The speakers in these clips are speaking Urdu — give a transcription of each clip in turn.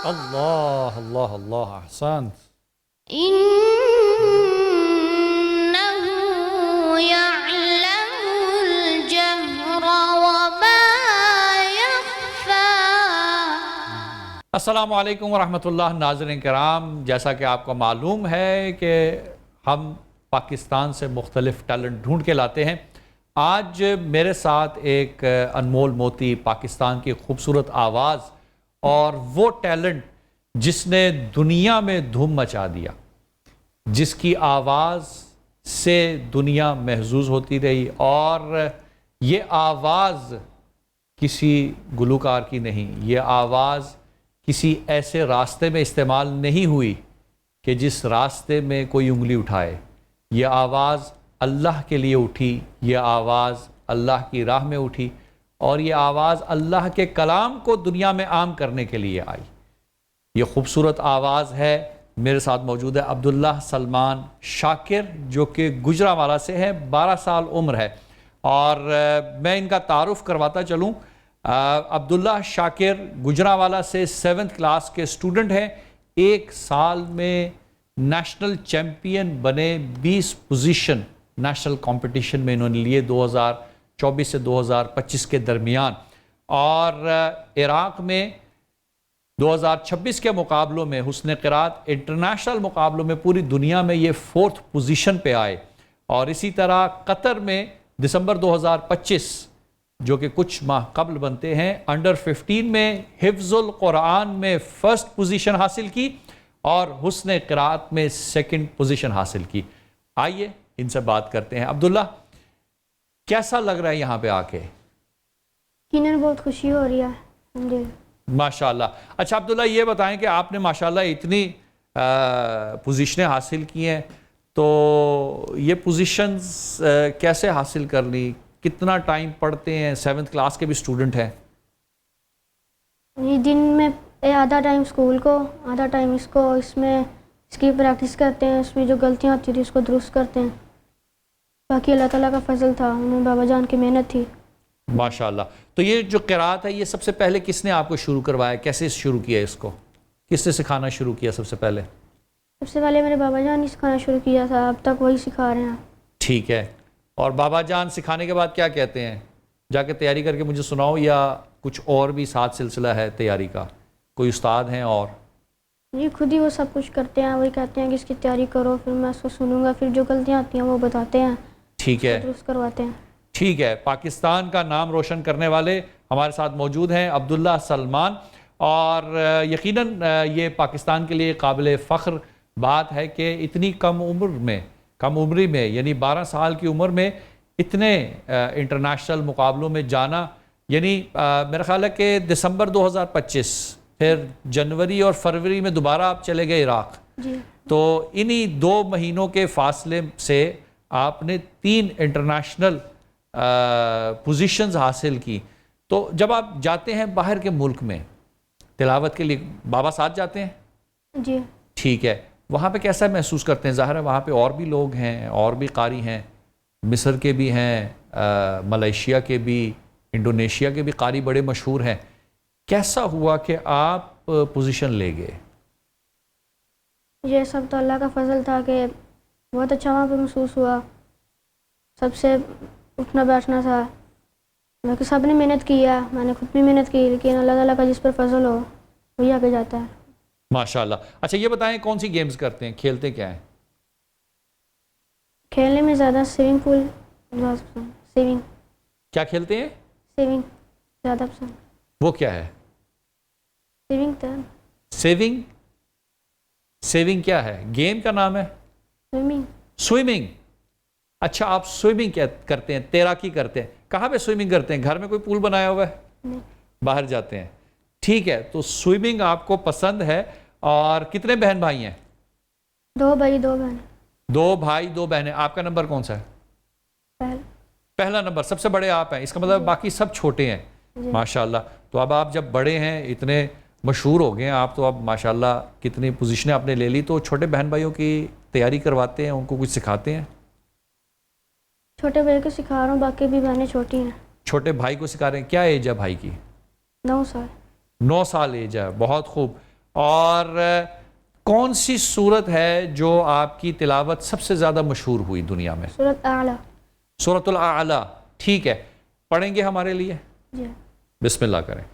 اللہ اللہ اللہ احسان. إنه يعلم الجهر وما يخفى. السلام علیکم ورحمۃ اللہ. ناظرین کرام، جیسا کہ آپ کو معلوم ہے کہ ہم پاکستان سے مختلف ٹیلنٹ ڈھونڈ کے لاتے ہیں. آج میرے ساتھ ایک انمول موتی، پاکستان کی خوبصورت آواز اور وہ ٹیلنٹ جس نے دنیا میں دھوم مچا دیا، جس کی آواز سے دنیا محظوظ ہوتی رہی، اور یہ آواز کسی گلوکار کی نہیں، یہ آواز کسی ایسے راستے میں استعمال نہیں ہوئی کہ جس راستے میں کوئی انگلی اٹھائے. یہ آواز اللہ کے لیے اٹھی، یہ آواز اللہ کی راہ میں اٹھی، اور یہ آواز اللہ کے کلام کو دنیا میں عام کرنے کے لیے آئی. یہ خوبصورت آواز ہے. میرے ساتھ موجود ہے عبداللہ سلمان شاکر، جو کہ گجرانوالہ سے ہے، 12 سال عمر ہے. اور میں ان کا تعارف کرواتا چلوں. عبداللہ شاکر گجرانوالہ سے 7th کلاس کے اسٹوڈنٹ ہیں. ایک سال میں نیشنل چیمپئن بنے، 20 پوزیشن نیشنل کمپٹیشن میں انہوں نے لیے 2024 سے 2025 کے درمیان. اور عراق میں 2026 کے مقابلوں میں حسن قرات انٹرنیشنل مقابلوں میں پوری دنیا میں یہ 4th پوزیشن پہ آئے. اور اسی طرح قطر میں دسمبر 2025، جو کہ کچھ ماہ قبل بنتے ہیں، انڈر 15 میں حفظ القرآن میں 1st پوزیشن حاصل کی اور حسن قرات میں 2nd پوزیشن حاصل کی. آئیے ان سے بات کرتے ہیں. عبداللہ، کیسا لگ رہا ہے یہاں پہ آ کے؟ یقیناً بہت خوشی ہو رہی ہے. ماشاءاللہ. اچھا عبداللہ، یہ بتائیں کہ آپ نے ماشاءاللہ اتنی پوزیشنیں حاصل کی ہیں، تو یہ پوزیشنز کیسے حاصل کر لی؟ کتنا ٹائم پڑھتے ہیں؟ 7th کلاس کے بھی اسٹوڈنٹ ہیں. یہ دن میں آدھا ٹائم اسکول کو، آدھا ٹائم اس کو، اس میں اس کی پریکٹس کرتے ہیں، اس میں جو غلطیاں ہوتی تھی اس کو درست کرتے ہیں. باقی اللہ تعالیٰ کا فضل تھا، انہوں نے بابا جان کی محنت تھی. ماشاءاللہ. تو یہ جو قرات ہے، یہ سب سے پہلے کس نے آپ کو شروع کروایا؟ کیسے شروع کیا اس کو؟ کس نے سکھانا شروع کیا سب سے پہلے؟ سب سے پہلے میرے بابا جان نے سکھانا شروع کیا تھا، اب تک وہی سکھا رہے ہیں. ٹھیک ہے. اور بابا جان سکھانے کے بعد کیا کہتے ہیں؟ جا کے تیاری کر کے مجھے سناؤ، یا کچھ اور بھی ساتھ سلسلہ ہے تیاری کا؟ کوئی استاد ہیں اور؟ جی خود ہی وہ سب کچھ کرتے ہیں، وہی کہتے ہیں کہ اس کی تیاری کرو، پھر میں اس کو سنوں گا، پھر جو غلطیاں آتی ہیں وہ بتاتے ہیں. ٹھیک ہے، درست کرواتے ہیں. ٹھیک ہے. پاکستان کا نام روشن کرنے والے ہمارے ساتھ موجود ہیں عبداللہ سلمان، اور یقیناً یہ پاکستان کے لیے قابل فخر بات ہے کہ اتنی کم عمری میں یعنی 12 سال کی عمر میں اتنے انٹرنیشنل مقابلوں میں جانا. یعنی میرا خیال ہے کہ دسمبر 2025، پھر جنوری اور فروری میں دوبارہ آپ چلے گئے عراق. جی. تو انہی 2 مہینوں کے فاصلے سے آپ نے 3 انٹرنیشنل پوزیشنز حاصل کی. تو جب آپ جاتے ہیں باہر کے ملک میں تلاوت کے لیے، بابا ساتھ جاتے ہیں؟ جی. ٹھیک ہے. وہاں پہ کیسا محسوس کرتے ہیں؟ ظاہر ہے وہاں پہ اور بھی لوگ ہیں، اور بھی قاری ہیں، مصر کے بھی ہیں، ملیشیا کے بھی، انڈونیشیا کے بھی قاری بڑے مشہور ہیں. کیسا ہوا کہ آپ پوزیشن لے گئے؟ یہ سب تو اللہ کا فضل تھا کہ بہت اچھا وہاں پہ محسوس ہوا. سب سے اٹھنا بیٹھنا تھا، باقی سب نے محنت کی ہے، میں نے خود بھی محنت کی، لیکن اللہ تعالیٰ کا جس پر فضل ہو وہی آگے جاتا ہے. ماشاءاللہ. اچھا یہ بتائیں کون سی گیمز کرتے ہیں، کھیلتے کیا ہیں؟ کھیلنے میں زیادہ سوئمنگ پول زیادہ پسند. سوئمنگ. کیا کھیلتے ہیں؟ سوئمنگ زیادہ پسند. وہ کیا ہے؟ سوئمنگ تھا. سیونگ کیا ہے؟ گیم کا نام ہے؟ سوئمنگ. اچھا آپ سوئمنگ کیا کرتے ہیں؟ تیراکی کرتے ہیں. کہاں پہ سوئمنگ کرتے ہیں؟ گھر میں کوئی پول بنایا ہوا ہے؟ نہیں. باہر جاتے ہیں. ٹھیک ہے. تو سوئمنگ آپ کو پسند ہے. اور کتنے بہن بھائی ہیں؟ 2 بھائی 2 بہن. 2 بھائی 2 بہنیں. آپ کا نمبر کون سا ہے؟ پہلا نمبر. سب سے بڑے آپ ہیں، اس کا مطلب باقی سب چھوٹے ہیں. ماشاءاللہ. تو اب آپ جب بڑے ہیں، اتنے مشہور ہو گئے ہیں آپ، تو اب ماشاءاللہ کتنی پوزیشنیں آپ نے لے لی. تو چھوٹے بہن بھائیوں کی تیاری کرواتے ہیں، ان کو کچھ سکھاتے ہیں؟ چھوٹے بھائی کو سکھا رہا ہوں، باقی بھی بہنیں چھوٹی ہیں. چھوٹے بھائی کو سکھا رہے ہیں. کیا ایج ہے بھائی کی؟ 9 سال. 9 سال ایج ہے. بہت خوب. اور کون سی صورت ہے جو آپ کی تلاوت سب سے زیادہ مشہور ہوئی دنیا میں؟ سورۃ اعلیٰ. سورۃ الاعلیٰ. ٹھیک ہے، پڑھیں گے ہمارے لیے؟ جی. بسم اللہ کریں.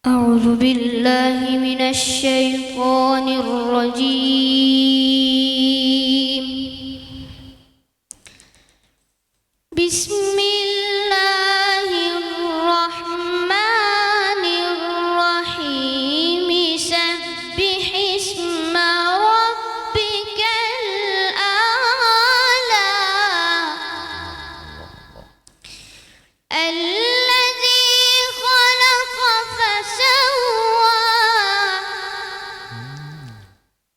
أعوذ بالله من الشيطان الرجيم. بسم الله الرحمن الرحيم. سبح اسم ربك الأعلى الذي خلق فسوى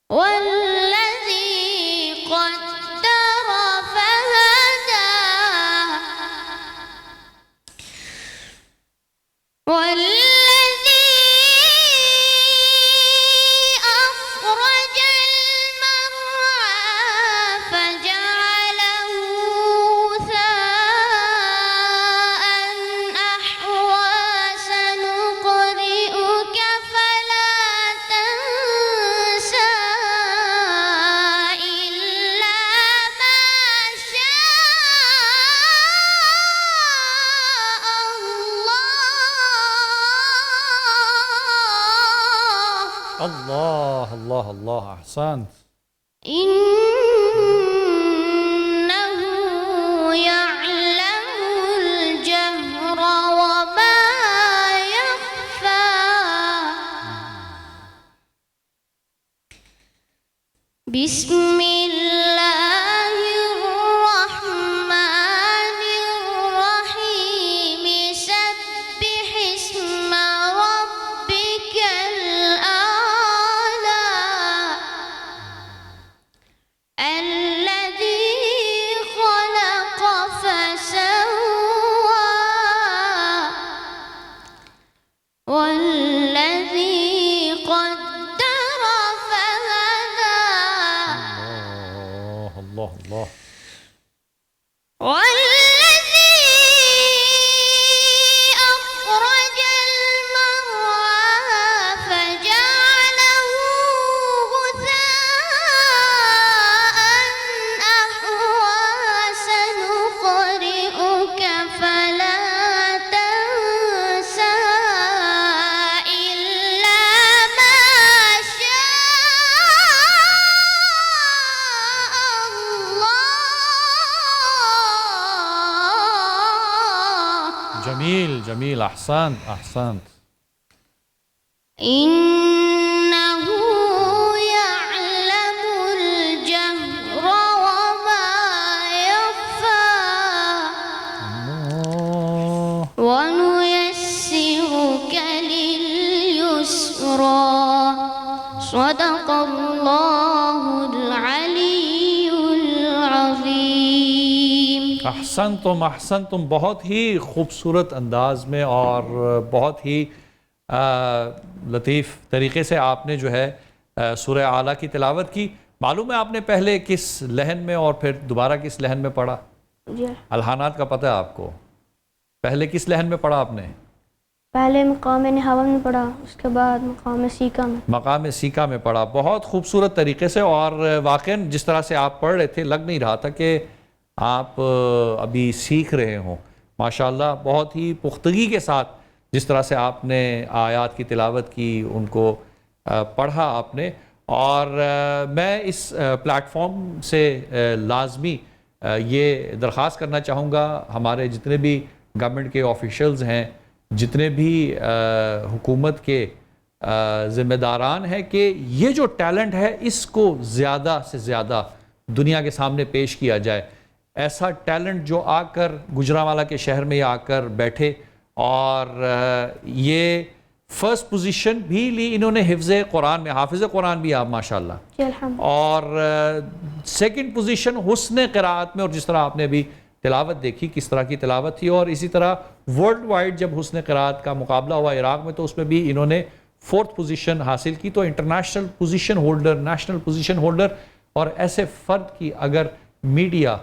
والذي قدر فهدى والذي أخرج المرعى فجعله غثاء أحوى. سنقرئك فلا تنسى إلا ما شاء الله. اللہ اللہ اللہ، احسنت. إنه يعلم الجهر وما يخفى. بسم الله الرحمن الرحيم. سبح اسم ربك الأعلى الذي خلق فسوى والذي قدر فهدى اللہ اللہ اللہ. والذي أخرج المرعى فجعله غثاء أحوى. سنقرئك فلا تنسى إلا ما شاء الله. جمیل جمیل، احسنت احسنت. إنه يعلم الجهر وما يخفى. اللہ. ونيسرك لليسرى. صدق الله العلي العظيم. احسنتم احسنتم، بہت ہی خوبصورت انداز میں اور بہت ہی لطیف طریقے سے آپ نے جو ہے سورہ اعلیٰ کی تلاوت کی. معلوم ہے آپ نے پہلے کس لحن میں اور پھر دوبارہ کس لحن میں پڑھا؟ جی. الحانات کا پتہ ہے آپ کو؟ پہلے کس لحن میں پڑھا آپ نے؟ پہلے مقام نہاون میں پڑھا، اس کے بعد مقام سیکا میں. مقام سیکا میں پڑھا. بہت خوبصورت طریقے سے، اور واقعاً جس طرح سے آپ پڑھ رہے تھے لگ نہیں رہا تھا کہ آپ ابھی سیکھ رہے ہوں. ماشاءاللہ بہت ہی پختگی کے ساتھ جس طرح سے آپ نے آیات کی تلاوت کی، ان کو پڑھا آپ نے. اور میں اس پلیٹ فارم سے لازمی یہ درخواست کرنا چاہوں گا ہمارے جتنے بھی گورنمنٹ کے آفیشلز ہیں، جتنے بھی حکومت کے ذمہ داران ہیں، کہ یہ جو ٹیلنٹ ہے اس کو زیادہ سے زیادہ دنیا کے سامنے پیش کیا جائے. ایسا ٹیلنٹ جو آ کر گجرانوالہ کے شہر میں آ کر بیٹھے، اور یہ فرسٹ پوزیشن بھی لی انہوں نے حفظ قرآن میں. حافظ قرآن بھی آپ ماشاءاللہ. جی الحمد. اور سیکنڈ پوزیشن حسن قراءت میں، اور جس طرح آپ نے ابھی تلاوت دیکھی کس طرح کی تلاوت تھی. اور اسی طرح ورلڈ وائڈ جب حسن قراءت کا مقابلہ ہوا عراق میں تو اس میں بھی انہوں نے 4th پوزیشن حاصل کی. تو international position holder, national position holder, اور ایسے فرد کی اگر میڈیا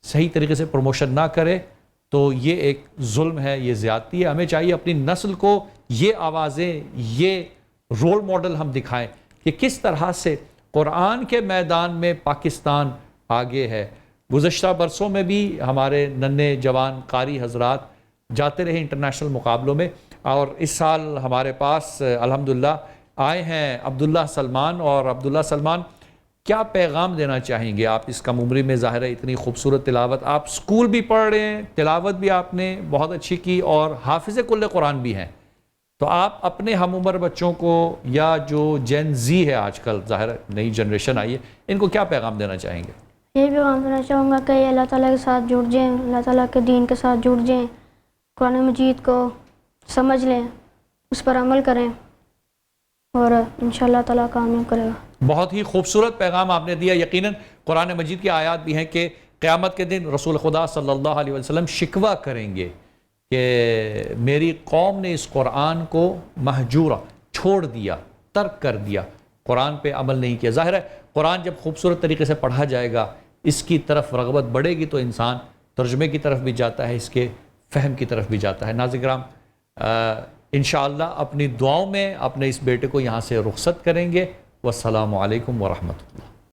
صحیح طریقے سے پروموشن نہ کرے تو یہ ایک ظلم ہے، یہ زیادتی ہے. ہمیں چاہیے اپنی نسل کو یہ آوازیں، یہ رول ماڈل ہم دکھائیں کہ کس طرح سے قرآن کے میدان میں پاکستان آگے ہے. گزشتہ برسوں میں بھی ہمارے ننھے جوان قاری حضرات جاتے رہے انٹرنیشنل مقابلوں میں، اور اس سال ہمارے پاس الحمدللہ آئے ہیں عبداللہ سلمان. اور عبداللہ سلمان، کیا پیغام دینا چاہیں گے آپ؟ اس کم عمری میں ظاہر ہے اتنی خوبصورت تلاوت، آپ اسکول بھی پڑھ رہے ہیں، تلاوت بھی آپ نے بہت اچھی کی اور حافظ کل قرآن بھی ہیں، تو آپ اپنے ہم عمر بچوں کو یا جو جین زی ہے آج کل ظاہر نئی جنریشن آئی ہے، ان کو کیا پیغام دینا چاہیں گے؟ یہ پیغام دینا چاہوں گا کہ اللہ تعالیٰ کے ساتھ جڑ جائیں، اللہ تعالیٰ کے دین کے ساتھ جڑ جائیں، قرآن مجید کو سمجھ لیں، اس پر عمل کریں، اور انشاءاللہ تعالیٰ کامیاب کرے گا. بہت ہی خوبصورت پیغام آپ نے دیا. یقیناً قرآن مجید کی آیات بھی ہیں کہ قیامت کے دن رسول خدا صلی اللہ علیہ وسلم شکوہ کریں گے کہ میری قوم نے اس قرآن کو مہجورہ چھوڑ دیا، ترک کر دیا، قرآن پہ عمل نہیں کیا. ظاہر ہے قرآن جب خوبصورت طریقے سے پڑھا جائے گا، اس کی طرف رغبت بڑھے گی تو انسان ترجمے کی طرف بھی جاتا ہے، اس کے فہم کی طرف بھی جاتا ہے. ناظرین کرام، انشاءاللہ اپنی دعاؤں میں اپنے اس بیٹے کو یہاں سے رخصت کریں گے. والسلام علیکم ورحمۃ اللہ.